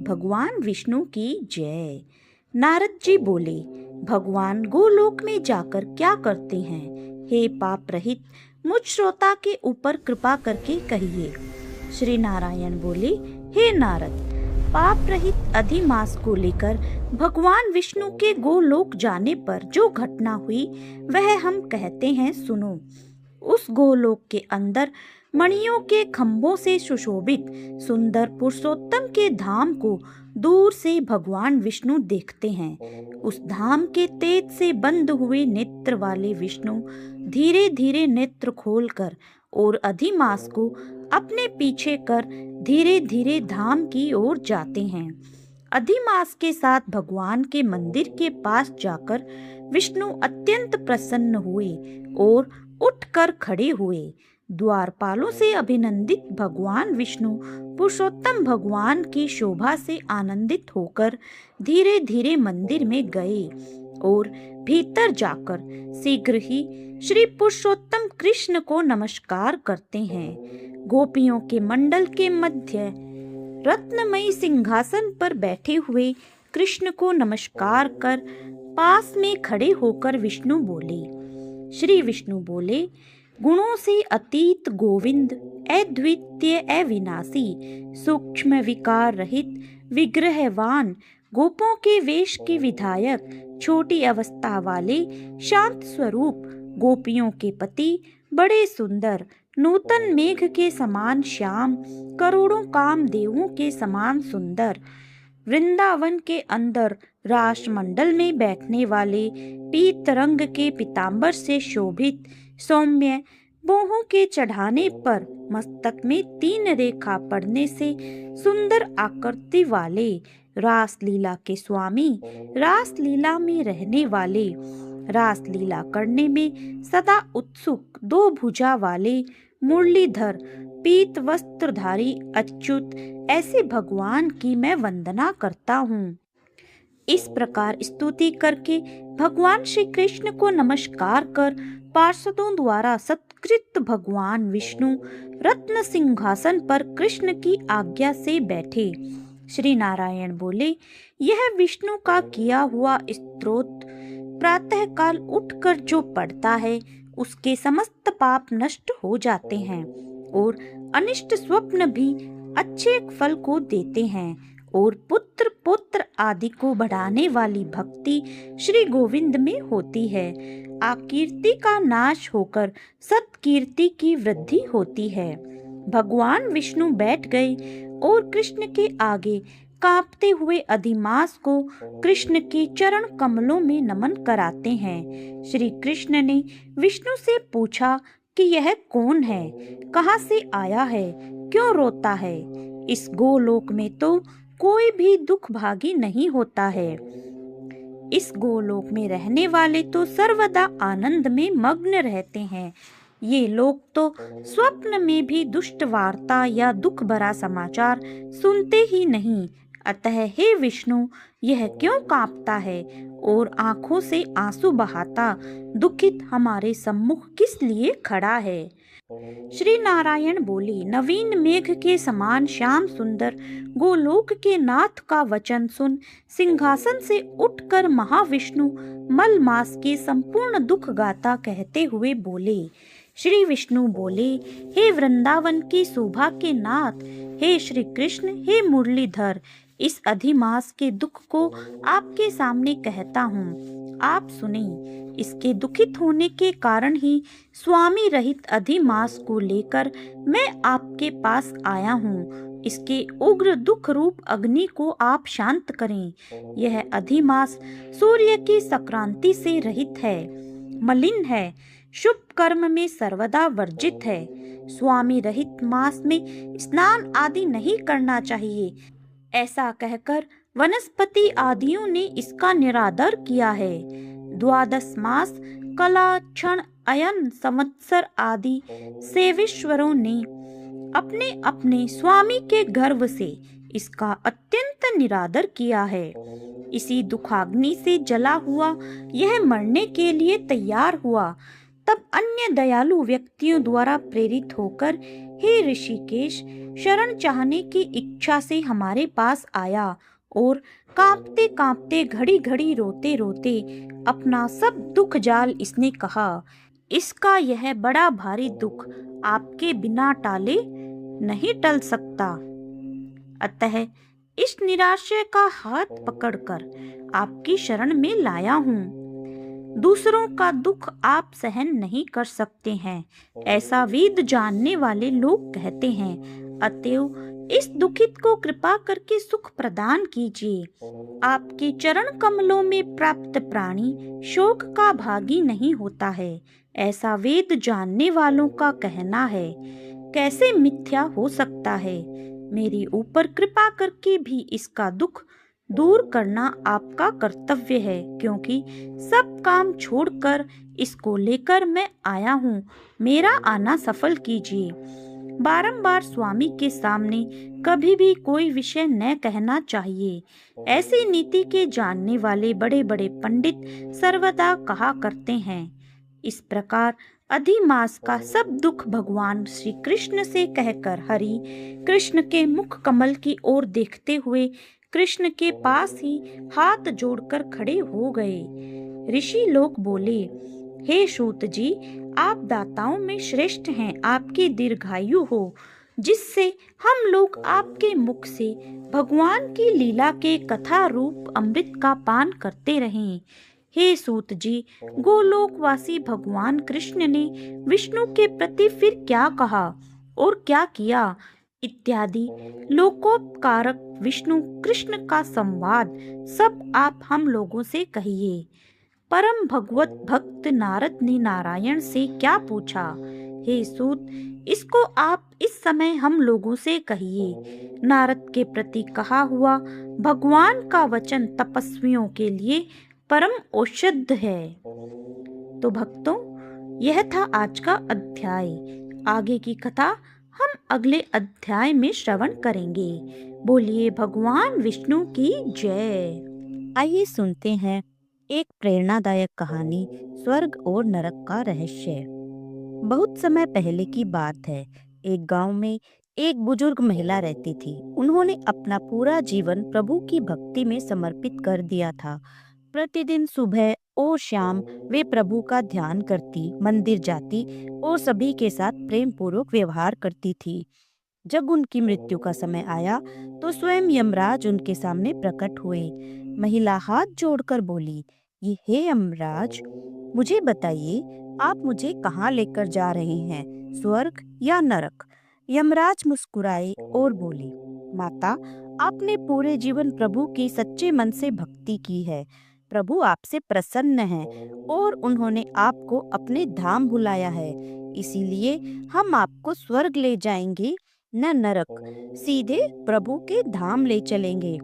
भगवान विष्णु की जय। नारद जी बोले, भगवान गोलोक में जाकर क्या करते हैं? हे पाप रहित मुझ श्रोता के ऊपर कृपा करके कहिए। श्री नारायण बोले, हे नारद, पाप रहित अधिमास को लेकर भगवान विष्णु के गोलोक जाने पर जो घटना हुई वह हम कहते हैं, सुनो। उस गोलोक के अंदर मणियों के खंभों से सुशोभित सुंदर पुरुषोत्तम के धाम को दूर से भगवान विष्णु देखते हैं। उस धाम के तेज से बंद हुए नेत्र वाले विष्णु धीरे धीरे नेत्र खोलकर और अधिमास को अपने पीछे कर धीरे धीरे धाम की ओर जाते हैं। अधिमास के साथ भगवान के मंदिर के पास जाकर विष्णु अत्यंत प्रसन्न हुए और उठकर खड़े हुए। द्वारपालों से अभिनंदित भगवान विष्णु पुरुषोत्तम भगवान की शोभा से आनंदित होकर धीरे धीरे मंदिर में गए और भीतर जाकर शीघ्र ही श्री पुरुषोत्तम कृष्ण को नमस्कार करते हैं। गोपियों के मंडल के मध्य रत्नमयी सिंहासन पर बैठे हुए कृष्ण को नमस्कार कर पास में खड़े होकर विष्णु बोले, श्री विष्णु बोले, गुणों से अतीत गोविंद, अद्वितीय अविनाशी, सूक्ष्म विकार रहित विग्रहवान, गोपों के वेश के विधायक, छोटी अवस्था वाले शांत स्वरूप, गोपियों के पति, बड़े सुंदर, नूतन मेघ के समान श्याम, करोड़ों कामदेवों के समान सुंदर, वृंदावन के अंदर रासमंडल में बैठने वाले, पीत रंग के पीतांबर से शोभित, सौम्य, बोहों के चढ़ाने पर मस्तक में 3 रेखा पड़ने से सुंदर आकृति वाले, रास लीला के स्वामी, रास लीला में रहने वाले, रास लीला करने में सदा उत्सुक, 2 भुजा वाले, मुरलीधर, पीत वस्त्रधारी अच्युत, ऐसे भगवान की मैं वंदना करता हूँ। इस प्रकार स्तुति करके भगवान श्री कृष्ण को नमस्कार कर पार्षदों द्वारा सत्कृत भगवान विष्णु रत्न सिंहासन पर कृष्ण की आज्ञा से बैठे। श्री नारायण बोले, यह विष्णु का किया हुआ स्तोत्र प्रातः काल उठकर जो पढ़ता है उसके समस्त पाप नष्ट हो जाते हैं और अनिष्ट स्वप्न भी अच्छे फल को देते हैं और पुत्र पुत्र आदि को बढ़ाने वाली भक्ति श्री गोविंद में होती है। आकीर्ति का नाश होकर सत्कीर्ति की वृद्धि होती है। भगवान विष्णु बैठ गए और कृष्ण के आगे कांपते हुए अधिमास को कृष्ण के चरण कमलों में नमन कराते हैं। श्री कृष्ण ने विष्णु से पूछा कि यह कौन है, कहाँ से आया है, क्यों रोता है? इस गोलोक में तो कोई भी दुख भागी नहीं होता है। इस गोलोक में रहने वाले तो सर्वदा आनंद में मग्न रहते हैं। ये लोग तो स्वप्न में भी दुष्ट वार्ता या दुख भरा समाचार सुनते ही नहीं। अतः हे विष्णु, यह क्यों कांपता है और आंखों से आंसू बहाता दुखित हमारे सम्मुख किस लिए खड़ा है? श्री नारायण बोले, नवीन मेघ के समान श्याम सुंदर गोलोक के नाथ का वचन सुन सिंहासन से उठकर महाविष्णु मलमास के संपूर्ण दुख गाथा कहते हुए बोले। श्री विष्णु बोले, हे वृंदावन की शोभा के नाथ, हे श्री कृष्ण, हे मुरलीधर, इस अधिमास के दुख को आपके सामने कहता हूँ, आप सुने। इसके दुखित होने के कारण ही स्वामी रहित अधिमास को लेकर मैं आपके पास आया हूँ। इसके उग्र दुख रूप अग्नि को आप शांत करें। यह अधिमास सूर्य की संक्रांति से रहित है, मलिन है, शुभ कर्म में सर्वदा वर्जित है। स्वामी रहित मास में स्नान आदि नहीं करना चाहिए। ऐसा कहकर वनस्पति आदियों ने इसका निरादर किया है। 12 मास, कला, क्षण, अयन, संवत्सर आदि सेवेश्वरों ने अपने अपने स्वामी के गर्व से इसका अत्यंत निरादर किया है। इसी दुखाग्नि से जला हुआ यह मरने के लिए तैयार हुआ। तब अन्य दयालु व्यक्तियों द्वारा प्रेरित होकर हे ऋषिकेश, शरण चाहने की इच्छा से हमारे पास आया और कांपते कांपते घड़ी घड़ी रोते रोते अपना सब दुख जाल इसने कहा, इसका यह बड़ा भारी दुख आपके बिना टाले नहीं टल सकता। अतः इस निराशय का हाथ पकड़कर आपकी शरण में लाया हूँ। दूसरों का दुख आप सहन नहीं कर सकते हैं, ऐसा वेद जानने वाले लोग कहते हैं। अतएव इस दुखित को कृपा करके सुख प्रदान कीजिए। आपके चरण कमलों में प्राप्त प्राणी शोक का भागी नहीं होता है, ऐसा वेद जानने वालों का कहना है। कैसे मिथ्या हो सकता है? मेरे ऊपर कृपा करके भी इसका दुख दूर करना आपका कर्तव्य है, क्योंकि सब काम छोड़कर इसको लेकर मैं आया हूँ। मेरा आना सफल कीजिए। बारंबार स्वामी के सामने कभी भी कोई विषय न कहना चाहिए, ऐसी नीति के जानने वाले बड़े बड़े पंडित सर्वदा कहा करते हैं। इस प्रकार अधिमास का सब दुख भगवान श्री कृष्ण से कहकर हरि कृष्ण के मुख कमल की ओर देखते हुए कृष्ण के पास ही हाथ जोड़कर खड़े हो गए। ऋषि लोग बोले, हे सूत जी, आप दाताओं में श्रेष्ठ हैं। आपकी दीर्घायु हो, जिससे हम लोग आपके मुख से भगवान की लीला के कथा रूप अमृत का पान करते रहें। हे सूत जी, गोलोकवासी भगवान कृष्ण ने विष्णु के प्रति फिर क्या कहा और क्या किया इत्यादि लोकोपकारक विष्णु कृष्ण का संवाद सब आप हम लोगों से कहिए। परम भगवत भक्त नारद ने नारायण से क्या पूछा? हे सूत, इसको आप इस समय हम लोगों से कहिए। नारद के प्रति कहा हुआ भगवान का वचन तपस्वियों के लिए परम औषध है। तो भक्तों, यह था आज का अध्याय। आगे की कथा हम अगले अध्याय में श्रवण करेंगे। बोलिए भगवान विष्णु की जय। आइए सुनते हैं एक प्रेरणादायक कहानी, स्वर्ग और नरक का रहस्य। बहुत समय पहले की बात है। एक गांव में एक बुजुर्ग महिला रहती थी। उन्होंने अपना पूरा जीवन प्रभु की भक्ति में समर्पित कर दिया था। प्रतिदिन सुबह और शाम वे प्रभु का ध्यान करती, मंदिर जाती और सभी के साथ प्रेम पूर्वक व्यवहार करती थी। जब उनकी मृत्यु का समय आया तो स्वयं यमराज उनके सामने प्रकट हुए। महिला हाथ जोड़कर बोली, ये हे यमराज, मुझे बताइए, आप मुझे कहाँ लेकर जा रहे हैं, स्वर्ग या नरक? यमराज मुस्कुराए और बोले, माता, आपने पूरे जीवन प्रभु की सच्चे मन से भक्ति की है। प्रभु आपसे प्रसन्न हैं और उन्होंने आपको अपने धाम बुलाया है। इसीलिए हम आपको स्वर्ग ले जाएंगे, न नरक। सीधे प्रभु के धाम ले चलेंगे।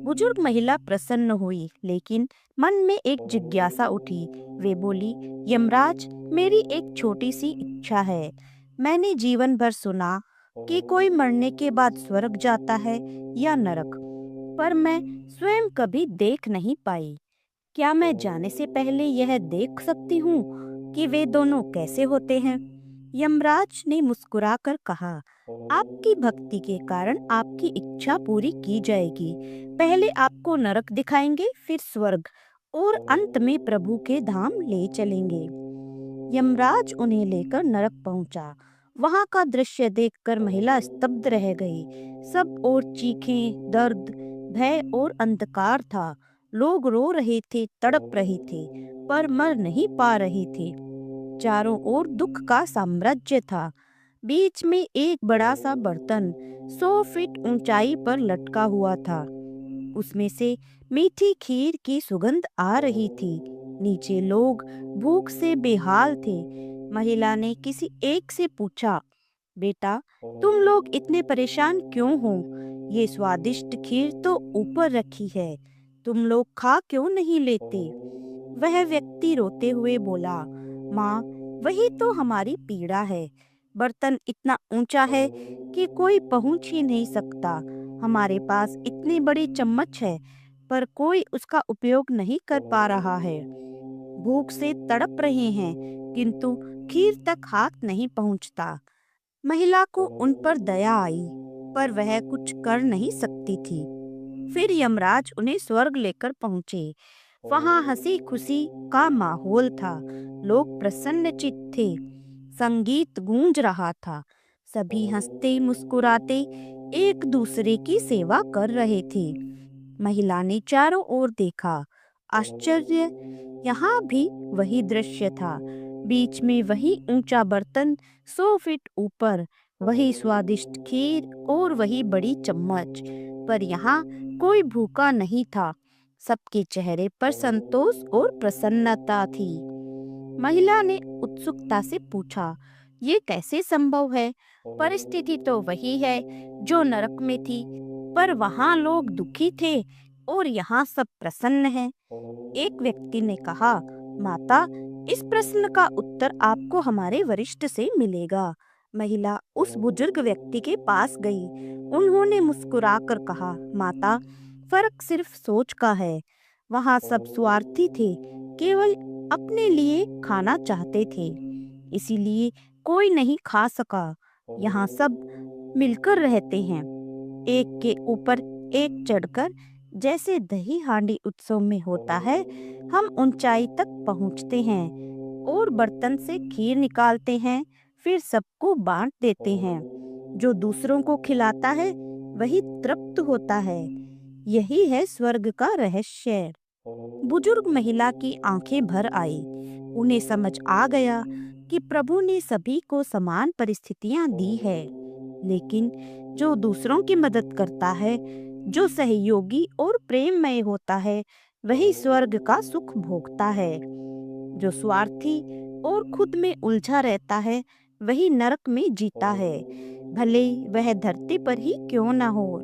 बुजुर्ग महिला प्रसन्न हुई, लेकिन मन में एक जिज्ञासा उठी। वे बोली, यमराज, मेरी एक छोटी सी इच्छा है। मैंने जीवन भर सुना कि कोई मरने के बाद स्वर्ग जाता है या नरक, पर मैं स्वयं कभी देख नहीं पाई। क्या मैं जाने से पहले यह देख सकती हूँ कि वे दोनों कैसे होते हैं? यमराज ने मुस्कुराकर कहा, आपकी भक्ति के कारण आपकी इच्छा पूरी की जाएगी। पहले आपको नरक दिखाएंगे, फिर स्वर्ग, और अंत में प्रभु के धाम ले चलेंगे। यमराज उन्हें लेकर नरक पहुंचा। वहां का दृश्य देखकर महिला स्तब्ध रह गई। सब ओर चीखें, दर्द, भय और अंधकार था। लोग रो रहे थे, तड़प रहे थे, पर मर नहीं पा रहे थे। चारों ओर दुख का साम्राज्य था। बीच में एक बड़ा सा बर्तन 100 फीट ऊंचाई पर लटका हुआ था। उसमें से मीठी खीर की सुगंध आ रही थी। नीचे लोग भूख से बेहाल थे। महिला ने किसी एक से पूछा, बेटा, तुम लोग इतने परेशान क्यों हो? ये स्वादिष्ट खीर तो ऊपर रखी है, तुम लोग खा क्यों नहीं लेते? वह व्यक्ति रोते हुए बोला, माँ, वही तो हमारी पीड़ा है। बर्तन इतना ऊंचा है कि कोई पहुंच ही नहीं सकता। हमारे पास इतनी बड़ी चम्मच है, पर कोई उसका उपयोग नहीं कर पा रहा है। भूख से तड़प रहे हैं, किंतु खीर तक हाथ नहीं पहुंचता। महिला को उन पर दया आई, पर वह कुछ कर नहीं सकती थी। फिर यमराज उन्हें स्वर्ग लेकर पहुंचे। वहां हंसी खुशी का माहौल था, लोग प्रसन्नचित्त थे, संगीत गूंज रहा था, सभी हंसते मुस्कुराते एक दूसरे की सेवा कर रहे थे। महिला ने चारों ओर देखा, आश्चर्य, यहाँ भी वही दृश्य था। बीच में वही ऊंचा बर्तन, 100 फीट ऊपर वही स्वादिष्ट खीर और वही बड़ी चम्मच, पर यहाँ कोई भूखा नहीं था। सबके चेहरे पर संतोष और प्रसन्नता थी। महिला ने उत्सुकता से पूछा, ये कैसे संभव है? परिस्थिति तो वही है जो नरक में थी, पर वहाँ लोग दुखी थे और यहाँ सब प्रसन्न हैं। एक व्यक्ति ने कहा, माता, इस प्रश्न का उत्तर आपको हमारे वरिष्ठ से मिलेगा। महिला उस बुजुर्ग व्यक्ति के पास गई। उन्होंने मुस्कुराकर कहा, माता, फर्क सिर्फ सोच का है। वहाँ सब स्वार्थी थे, केवल अपने लिए खाना चाहते थे, इसीलिए कोई नहीं खा सका। यहाँ सब मिलकर रहते हैं, एक के ऊपर एक चढ़कर, जैसे दही हांडी उत्सव में होता है। हम ऊंचाई तक पहुँचते हैं और बर्तन से खीर निकालते हैं, फिर सबको बांट देते हैं। जो दूसरों को खिलाता है वही तृप्त होता है। यही है स्वर्ग का रहस्य। बुजुर्ग महिला की आंखें भर आई। उन्हें समझ आ गया कि प्रभु ने सभी को समान परिस्थितियां दी है, लेकिन जो दूसरों की मदद करता है, जो सहयोगी और प्रेममय होता है, वही स्वर्ग का सुख भोगता है। जो स्वार्थी और खुद में उलझा रहता है, वही नरक में जीता है, भले वह धरती पर ही क्यों न हो।